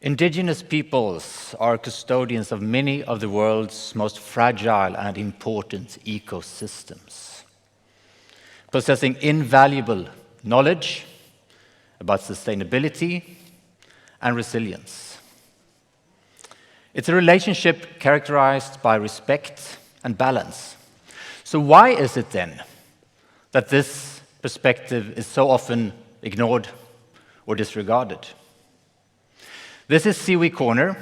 Indigenous peoples are custodians of many of the world's most fragile and important ecosystems, possessing invaluable knowledge about sustainability and resilience. It's a relationship characterized by respect and balance. So why is it then that this perspective is so often ignored or disregarded? This is SIWI Corner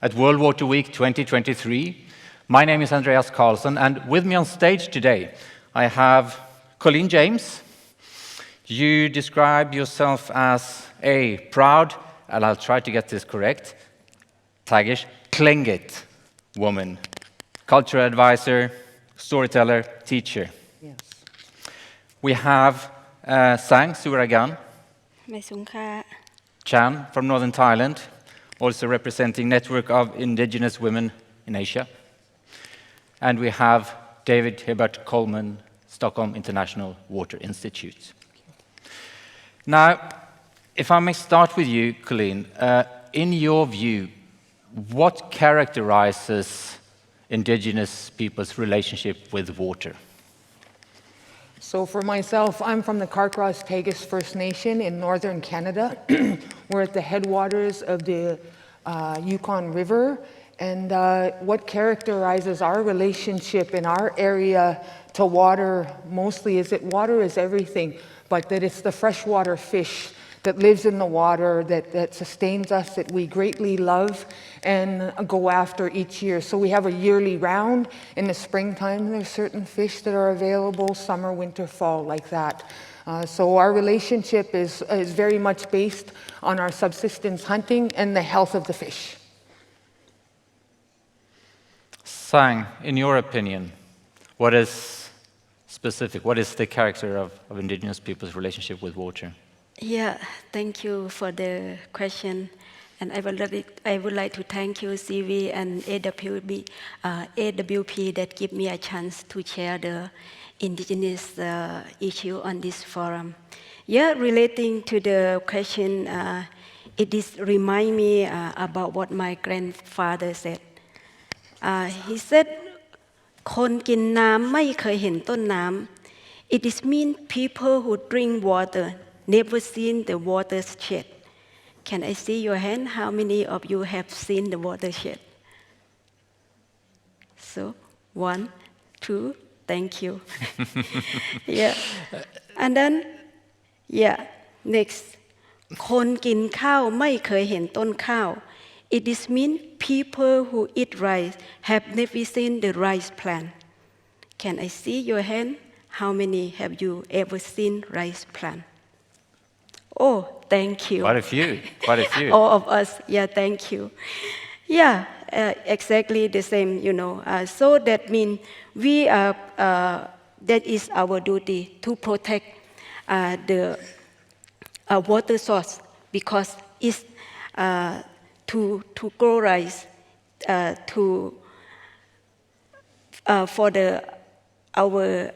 at World Water Week 2023. My name is Andreas Karlsson, and with me on stage today, I have Colleen James. You describe yourself as a proud, and I'll try to get this correct, Tagish Tlingit woman, cultural advisor, storyteller, teacher. Yes. We have Sang Suragan Chan from Northern Thailand, also representing network of indigenous women in Asia. And we have David Hebart-Coleman, Stockholm International Water Institute. Now, if I may start with you, Colleen, in your view, what characterizes indigenous people's relationship with water? So for myself, I'm from the Carcross-Tagus First Nation in northern Canada. We're at the headwaters of the Yukon River. And what characterizes our relationship in our area to water mostly is that water is everything, but that it's the freshwater fish that lives in the water, that sustains us, that we greatly love and go after each year. So we have a yearly round. In the springtime, there's certain fish that are available, summer, winter, fall, like that. So our relationship is very much based on our subsistence hunting and the health of the fish. Sang, in your opinion, what is specific? What is the character of indigenous people's relationship with water? Yeah, thank you for the question. And I would like to thank you, SIWI and AWP that give me a chance to share the indigenous issue on this forum. Yeah, relating to the question, it is remind me about what my grandfather said. He said, คนกินน้ำไม่เคยเห็นต้นน้ำ It is mean people who drink water never seen the watershed. Can I see your hand? How many of you have seen the watershed? So, 1, 2, thank you. Yeah. And then, yeah, next. คนกินข้าวไม่เคยเห็นต้นข้าว It is mean people who eat rice have never seen the rice plant. Can I see your hand? How many have you ever seen rice plant? Oh, thank you. Quite a few, quite a few. All of us, yeah, thank you. Yeah, exactly the same, you know. So that means we are, that is our duty to protect the water source, because it's to grow rice, for our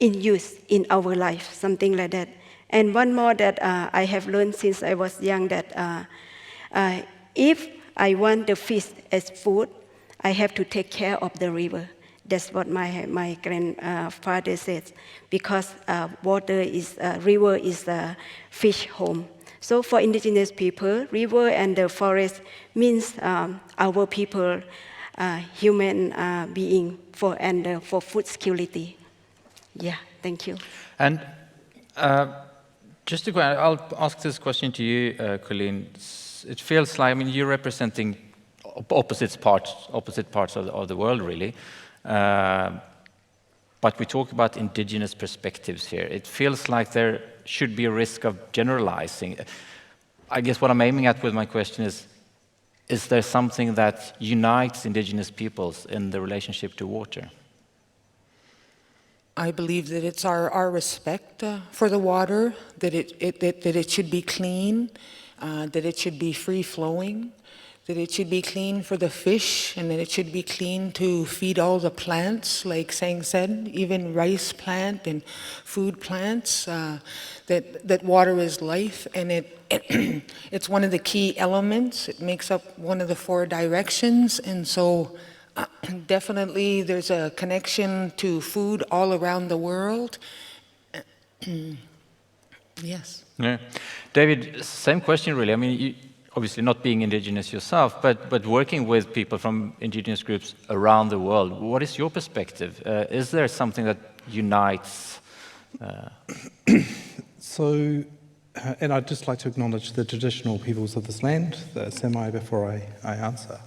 in use in our life, something like that. And one more that I have learned since I was young, that if I want the fish as food, I have to take care of the river. That's what my grandfather said, because river is a fish home. So for indigenous people, river and the forest means our people, human being for food security. Yeah, thank you. And just to go, I'll ask this question to you, Colleen. It feels like, I mean, you're representing opposite parts of the world, really. But we talk about indigenous perspectives here. It feels like there should be a risk of generalizing. I guess what I'm aiming at with my question is there something that unites indigenous peoples in the relationship to water? I believe that it's our respect for the water, that it should be clean, that it should be free-flowing, that it should be clean for the fish, and that it should be clean to feed all the plants, like Sang said, even rice plant and food plants, that water is life, and it's one of the key elements. It makes up one of the 4 directions, and so definitely there's a connection to food all around the world. Yes. Yeah. David, same question really. I mean, you, obviously not being Indigenous yourself, but working with people from Indigenous groups around the world, what is your perspective? Is there something that unites? So, and I'd just like to acknowledge the traditional peoples of this land, the Samai, before I answer.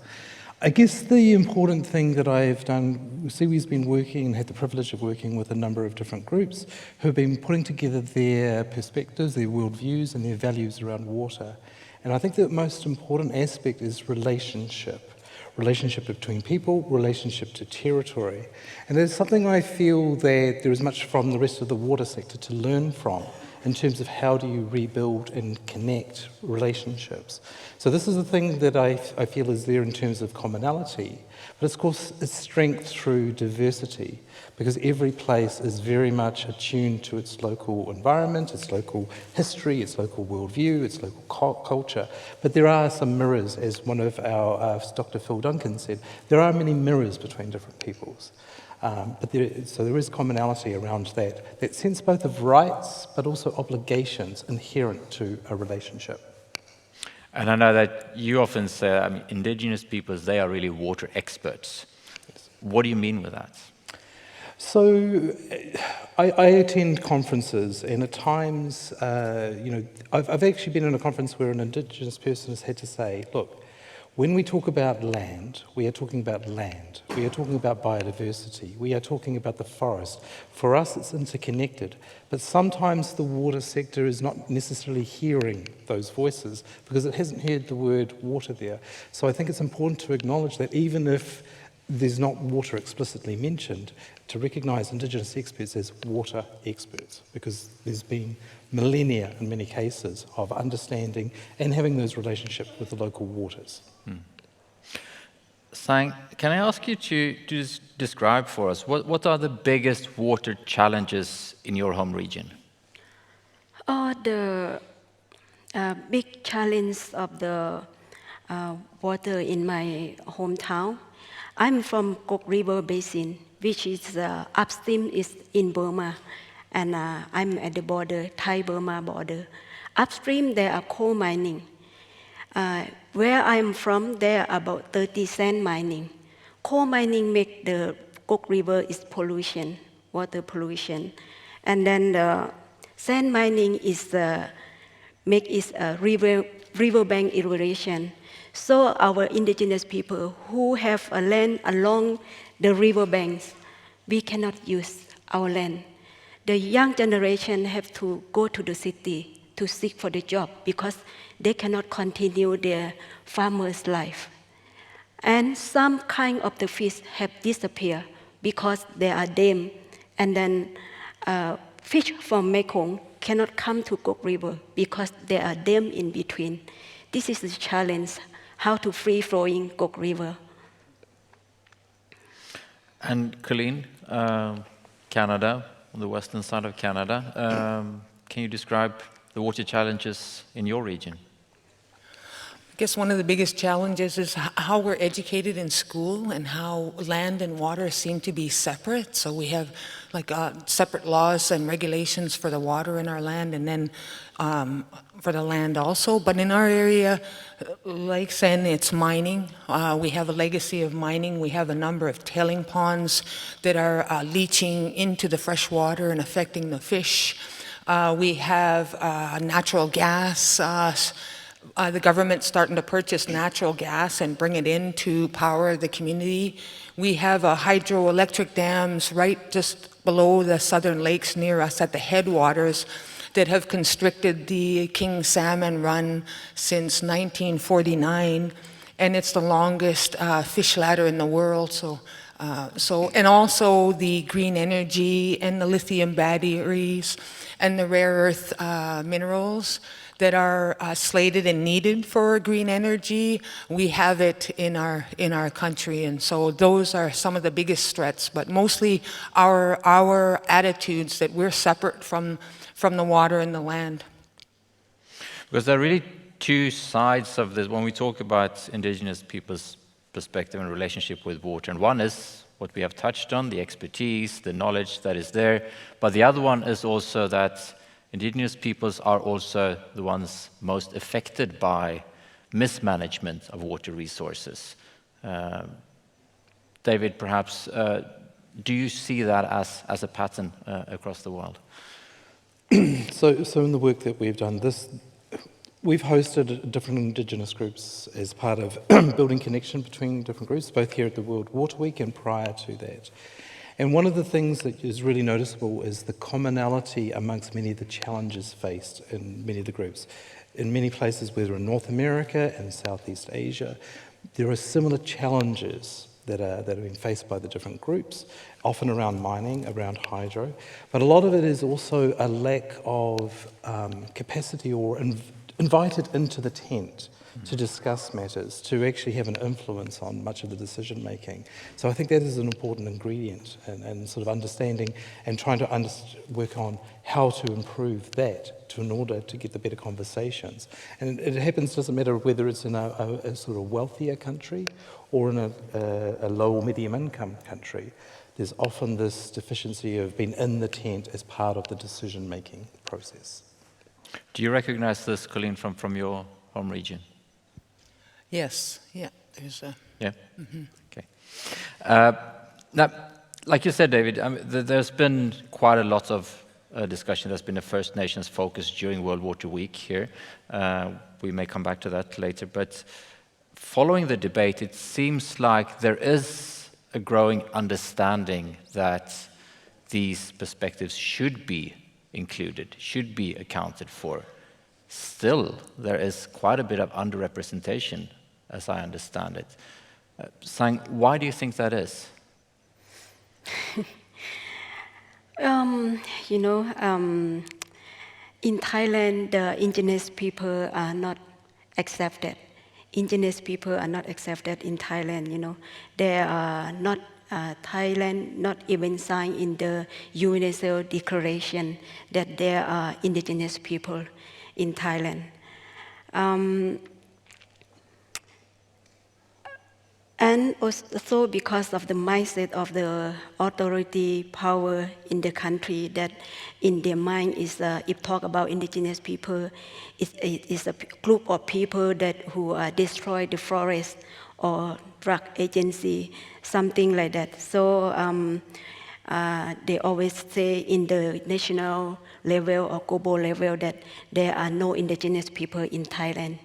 I guess the important thing that I've done, SIWI's been working and had the privilege of working with a number of different groups who have been putting together their perspectives, their worldviews and their values around water. And I think the most important aspect is relationship between people, relationship to territory. And there's something I feel that there is much from the rest of the water sector to learn from in terms of how do you rebuild and connect relationships. So this is the thing that I feel is there in terms of commonality, but of course it's strength through diversity, because every place is very much attuned to its local environment, its local history, its local worldview, its local culture. But there are some mirrors, as one of our, Dr. Phil Duncan said, there are many mirrors between different peoples. So there is commonality around that sense both of rights but also obligations inherent to a relationship. And I know that you often say, I mean, Indigenous peoples, they are really water experts. Yes. What do you mean with that? So I attend conferences, and at times, I've actually been in a conference where an Indigenous person has had to say, look, when we talk about land, we are talking about land. We are talking about biodiversity. We are talking about the forest. For us, it's interconnected. But sometimes the water sector is not necessarily hearing those voices because it hasn't heard the word water there. So I think it's important to acknowledge that even if there's not water explicitly mentioned, to recognise Indigenous experts as water experts, because there's been millennia in many cases of understanding and having those relationships with the local waters. Sang, can I ask you to describe for us what are the biggest water challenges in your home region? The big challenge of the water in my hometown. I'm from Kok River Basin, which is upstream is in Burma, and I'm at the border, Thai-Burma border. Upstream there are coal mining. Where I'm from, there are about 30 sand mining. Coal mining make the Kok River is pollution, water pollution. And then the sand mining is make is a riverbank erosion. So our indigenous people who have a land along the riverbanks, we cannot use our land. The young generation have to go to the city to seek for the job because they cannot continue their farmer's life. And some kind of the fish have disappeared because they are dam, and then fish from Mekong cannot come to Kok River because there are dam in between. This is the challenge, how to free flowing Kok River. And Colleen, Canada, on the western side of Canada, can you describe the water challenges in your region? I guess one of the biggest challenges is how we're educated in school and how land and water seem to be separate. So we have like separate laws and regulations for the water in our land and then for the land also. But in our area, like saying it's mining. We have a legacy of mining. We have a number of tailing ponds that are leaching into the fresh water and affecting the fish. We have natural gas. The government's starting to purchase natural gas and bring it in to power the community. We have hydroelectric dams right just below the southern lakes near us at the headwaters that have constricted the king salmon run since 1949, and it's the longest fish ladder in the world. And also the green energy and the lithium batteries and the rare earth minerals that are slated and needed for green energy, we have it in our country, and so those are some of the biggest threats. But mostly our attitudes that we're separate from the water and the land. Because there are really two sides of this when we talk about Indigenous people's perspective and relationship with water. And one is what we have touched on, the expertise, the knowledge that is there. But the other one is also that Indigenous peoples are also the ones most affected by mismanagement of water resources. David, perhaps, do you see that as a pattern across the world? So in the work that we've done, we've hosted different Indigenous groups as part of building connection between different groups, both here at the World Water Week and prior to that. And one of the things that is really noticeable is the commonality amongst many of the challenges faced in many of the groups. In many places, whether in North America and Southeast Asia, there are similar challenges that are being faced by the different groups, often around mining, around hydro. But a lot of it is also a lack of capacity or invited into the tent to discuss matters, to actually have an influence on much of the decision making. So I think that is an important ingredient in sort of understanding and trying to work on how to improve that in order to get the better conversations. And it happens, doesn't matter whether it's in a sort of wealthier country or in a low or medium income country. There's often this deficiency of being in the tent as part of the decision making process. Do you recognize this, Colleen, from your home region? Yes, yeah, there's a... Yeah? Mm-hmm. Okay. Now, like you said, David, there's been quite a lot of discussion. There's been a First Nations focus during World Water Week here. We may come back to that later, but following the debate, it seems like there is a growing understanding that these perspectives should be included, should be accounted for. Still, there is quite a bit of underrepresentation, as I understand it. Sang, why do you think that is? In Thailand, the indigenous people are not accepted. Indigenous people are not accepted in Thailand, They are not, Thailand not even signed in the Universal Declaration that there are indigenous people in Thailand. And also because of the mindset of the authority power in the country, that in their mind is, if talk about indigenous people, it's a group of people who destroy the forest or drug agency, something like that. So they always say in the national level or global level that there are no indigenous people in Thailand.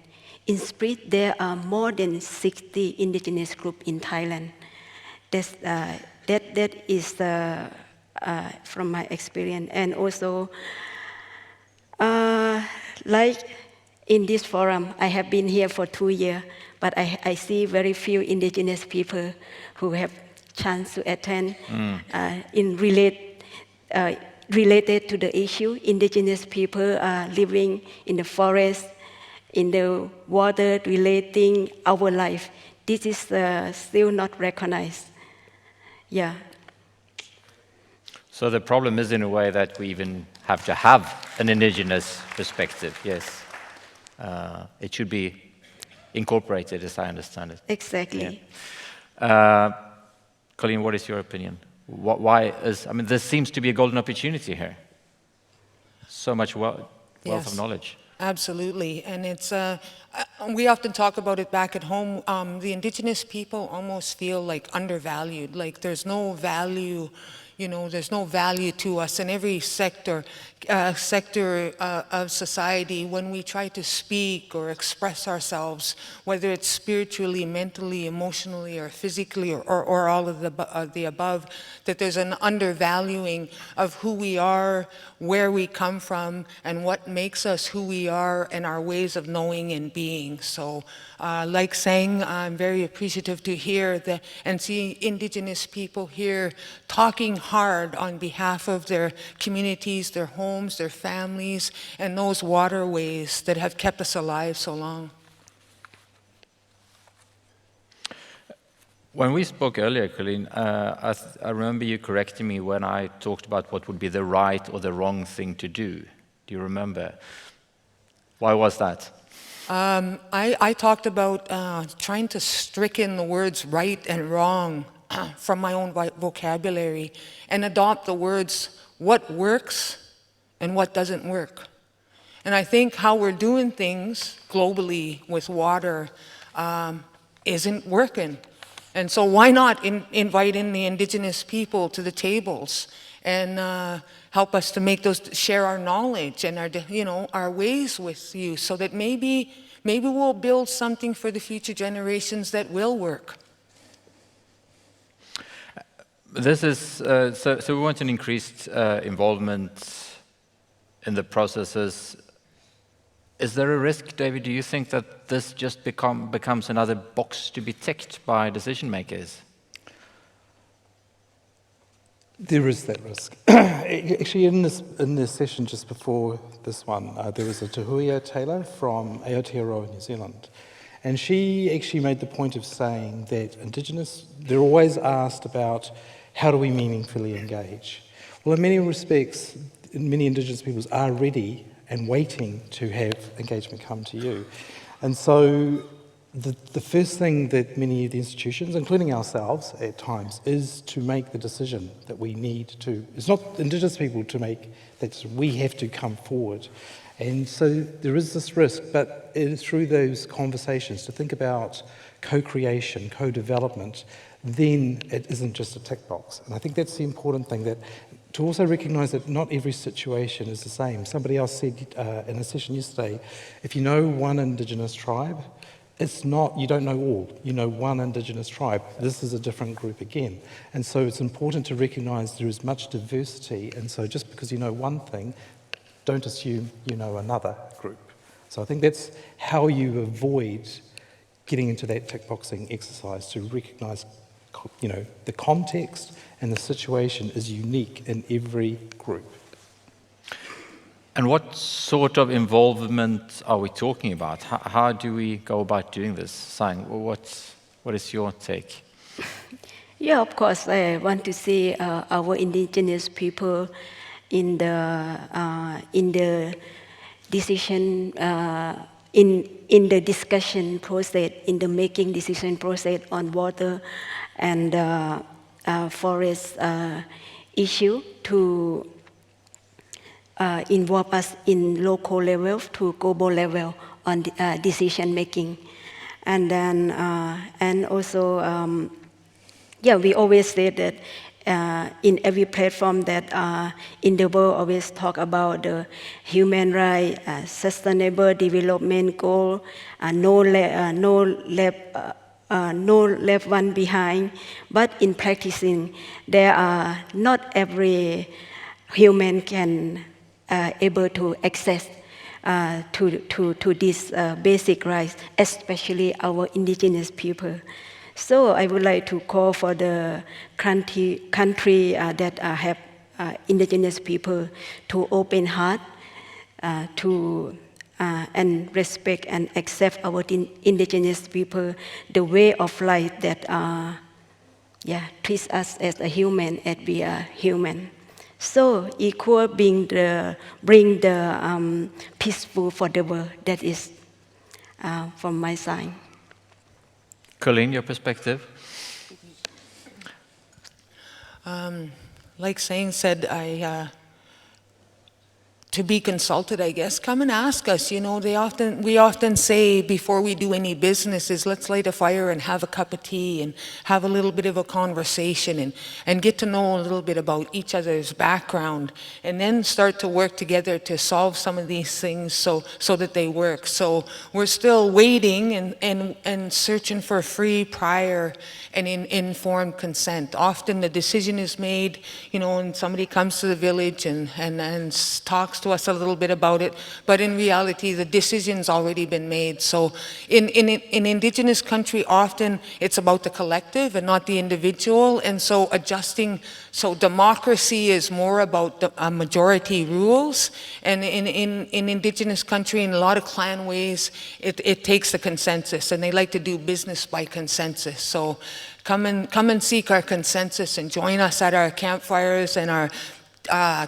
In spirit, there are more than 60 indigenous groups in Thailand. That is from my experience. And also, like in this forum, I have been here for 2 years, but I see very few indigenous people who have chance to attend related to the issue. Indigenous people are living in the forest, in the water, relating our life. This is still not recognized. Yeah. So the problem is, in a way, that we even have to have an indigenous perspective, yes. It should be incorporated, as I understand it. Exactly. Yeah. Colleen, what is your opinion? There seems to be a golden opportunity here. So much wealth of knowledge. Absolutely, and it's we often talk about it back at home. The indigenous people almost feel like undervalued, like there's no value, there's no value to us in every sector of society when we try to speak or express ourselves, whether it's spiritually, mentally, emotionally, or physically, or all of the above, that there's an undervaluing of who we are, where we come from, and what makes us who we are, and our ways of knowing and being. So, like Sang, I'm very appreciative to hear and see indigenous people here talking hard on behalf of their communities, their homes, their families, and those waterways that have kept us alive so long. When we spoke earlier, Colleen, I remember you correcting me when I talked about what would be the right or the wrong thing to do. Do you remember? Why was that? I talked about trying to stricken the words right and wrong from my own vocabulary and adopt the words what works and what doesn't work. And I think how we're doing things globally with water isn't working. And so why not invite in the Indigenous people to the tables and help us to make those, share our knowledge and our ways with you, so that maybe we'll build something for the future generations that will work. This is so we want an increased involvement in the processes. Is there a risk, David, do you think that this just becomes another box to be ticked by decision makers? There is that risk. Actually, in this session just before this one, there was a Tahuia Taylor from Aotearoa, New Zealand. And she actually made the point of saying that Indigenous, they're always asked about how do we meaningfully engage? Well, in many respects, many Indigenous peoples are ready and waiting to have engagement come to you. And so the first thing that many of the institutions, including ourselves at times, is to make the decision that we need to. It's not Indigenous people to make that decision. We have to come forward. And so there is this risk, but it is through those conversations to think about co-creation, co-development, then it isn't just a tick box. And I think that's the important thing, that to also recognise that not every situation is the same. Somebody else said in a session yesterday, if you know one Indigenous tribe, it's not, you don't know all, you know one Indigenous tribe. This is a different group again. And so it's important to recognise there is much diversity, and so just because you know one thing, don't assume you know another group. So I think that's how you avoid getting into that tick boxing exercise, to recognise, you know, the context and the situation is unique in every group. And what sort of involvement are we talking about? How do we go about doing this? Sang, what is your take? Yeah, of course, I want to see our Indigenous people in the decision, in the discussion process, in the making decision process on water and forest issue, to involve us in local level to global level on decision making. And then, and also, yeah, we always say that in every platform that in the world always talk about the human rights, sustainable development goal, no left one behind. But in practicing, there are not every human can able to access to these basic rights, especially our Indigenous people. So I would like to call for the country that have Indigenous people to open heart, to and respect and accept our Indigenous people, the way of life that treats us as a human, as we are human. So equal bring the peaceful for the world. That is from my side. Colleen, your perspective? Like Sang said, to be consulted, I guess, come and ask us. You know, we often say before we do any business is let's light a fire and have a cup of tea and have a little bit of a conversation and get to know a little bit about each other's background, and then start to work together to solve some of these things so that they work. So we're still waiting and searching for free, prior, and informed consent. Often the decision is made, you know, and somebody comes to the village and talks to us a little bit about it, but in reality, the decision's already been made. So in Indigenous country, often it's about the collective and not the individual, and so adjusting, so democracy is more about the majority rules, and in Indigenous country, in a lot of clan ways, it takes the consensus, and they like to do business by consensus. So come and seek our consensus and join us at our campfires and our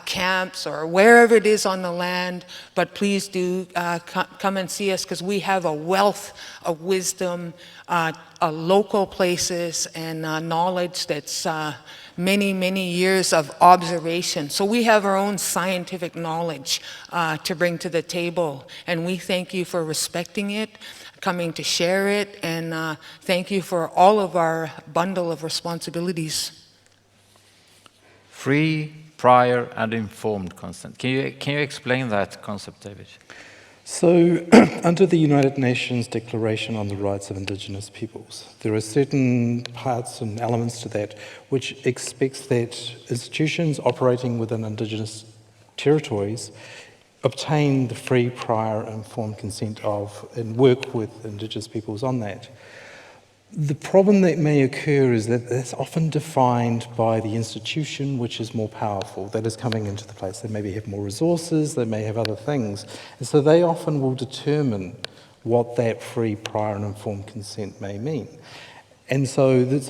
camps or wherever it is on the land, but please do come and see us, because we have a wealth of wisdom, local places, and knowledge that's many, many years of observation. So we have our own scientific knowledge to bring to the table, and we thank you for respecting it, coming to share it, and thank you for all of our bundle of responsibilities. Free, prior, and informed consent. Can you explain that concept, David? So, under the United Nations Declaration on the Rights of Indigenous Peoples, there are certain parts and elements to that which expects that institutions operating within Indigenous territories obtain the free, prior, and informed consent of and work with Indigenous peoples on that. The problem that may occur is that it's often defined by the institution which is more powerful, that is coming into the place. They maybe have more resources, they may have other things, and so they often will determine what that free, prior, and informed consent may mean. And so it's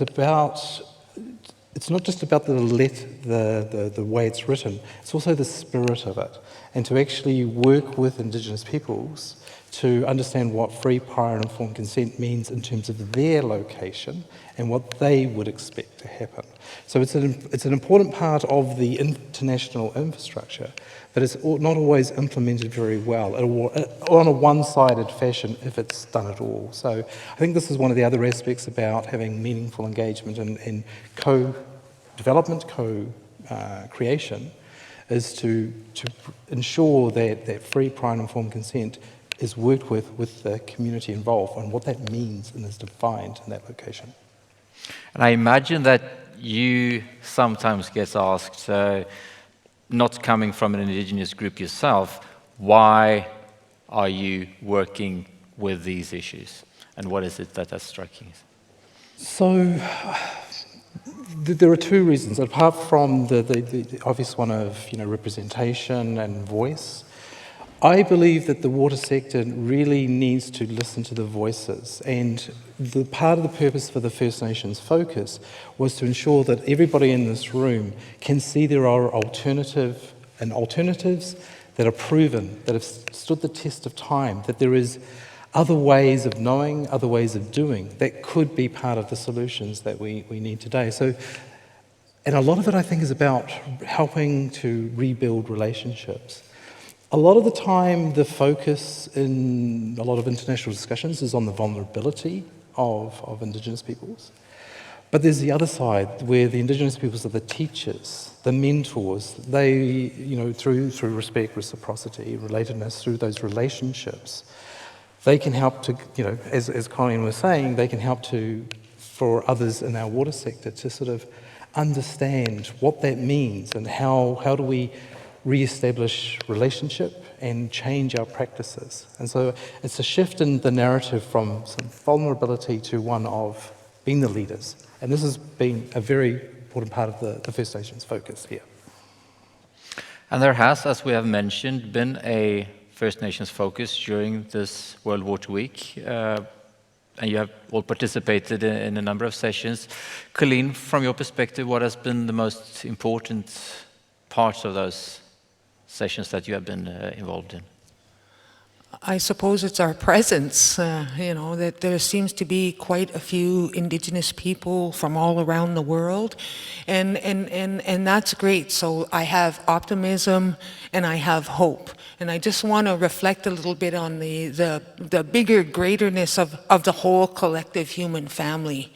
not just about the way it's written, it's also the spirit of it, and to actually work with Indigenous peoples to understand what free, prior, and informed consent means in terms of their location and what they would expect to happen. So it's an important part of the international infrastructure, but it's not always implemented very well, or on a one-sided fashion if it's done at all. So I think this is one of the other aspects about having meaningful engagement in co-development, co-creation, is to ensure that free, prior, and informed consent is worked with the community involved, and what that means and is defined in that location. And I imagine that you sometimes get asked, not coming from an Indigenous group yourself, why are you working with these issues? And what is it that's striking? So there are two reasons. Apart from the obvious one of representation and voice, I believe that the water sector really needs to listen to the voices, and the part of the purpose for the First Nations focus was to ensure that everybody in this room can see there are alternatives that are proven, that have stood the test of time, that there is other ways of knowing, other ways of doing that could be part of the solutions that we need today. So, and a lot of it I think is about helping to rebuild relationships. A lot of the time, the focus in a lot of international discussions is on the vulnerability of Indigenous peoples. But there's the other side, where the Indigenous peoples are the teachers, the mentors. They, through respect, reciprocity, relatedness, through those relationships, they can help to, as Colleen was saying, they can help for others in our water sector to sort of understand what that means and how do we re-establish relationship and change our practices. And so it's a shift in the narrative from some vulnerability to one of being the leaders. And this has been a very important part of the First Nations focus here. And there has, as we have mentioned, been a First Nations focus during this World Water Week. And you have all participated in a number of sessions. Colleen, from your perspective, what has been the most important parts of those sessions that you have been involved in? I suppose it's our presence, that there seems to be quite a few Indigenous people from all around the world, and that's great. So I have optimism and I have hope, and I just want to reflect a little bit on the bigger greaterness of the whole collective human family,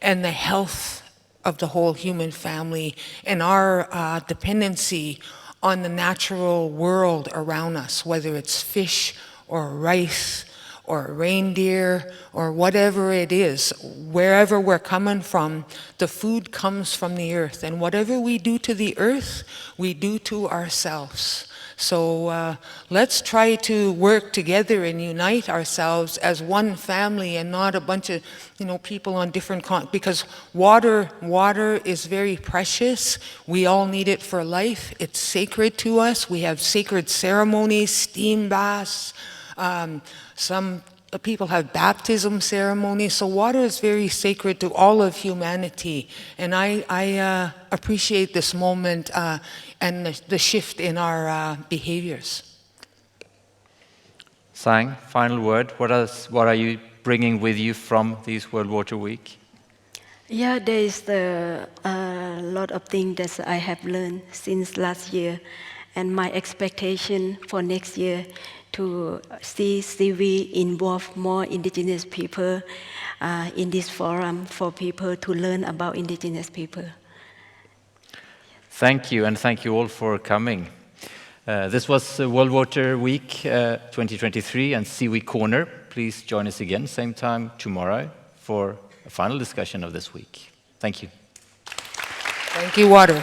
and the health of the whole human family, and our dependency on the natural world around us, whether it's fish or rice or reindeer or whatever it is. Wherever we're coming from, the food comes from the earth, and whatever we do to the earth, we do to ourselves. So let's try to work together and unite ourselves as one family and not a bunch of people on different because water is very precious. We all need it for life. It's sacred to us. We have sacred ceremonies, steam baths. Some people have baptism ceremonies. So water is very sacred to all of humanity. And I appreciate this moment and the shift in our behaviors. Sang, final word. What are you bringing with you from this World Water Week? Yeah, there is a lot of things that I have learned since last year, and my expectation for next year to see SIWI involve more Indigenous people in this forum for people to learn about Indigenous people. Thank you, and thank you all for coming. This was World Water Week 2023 and SIWI Corner. Please join us again, same time tomorrow, for a final discussion of this week. Thank you. Thank you, Water.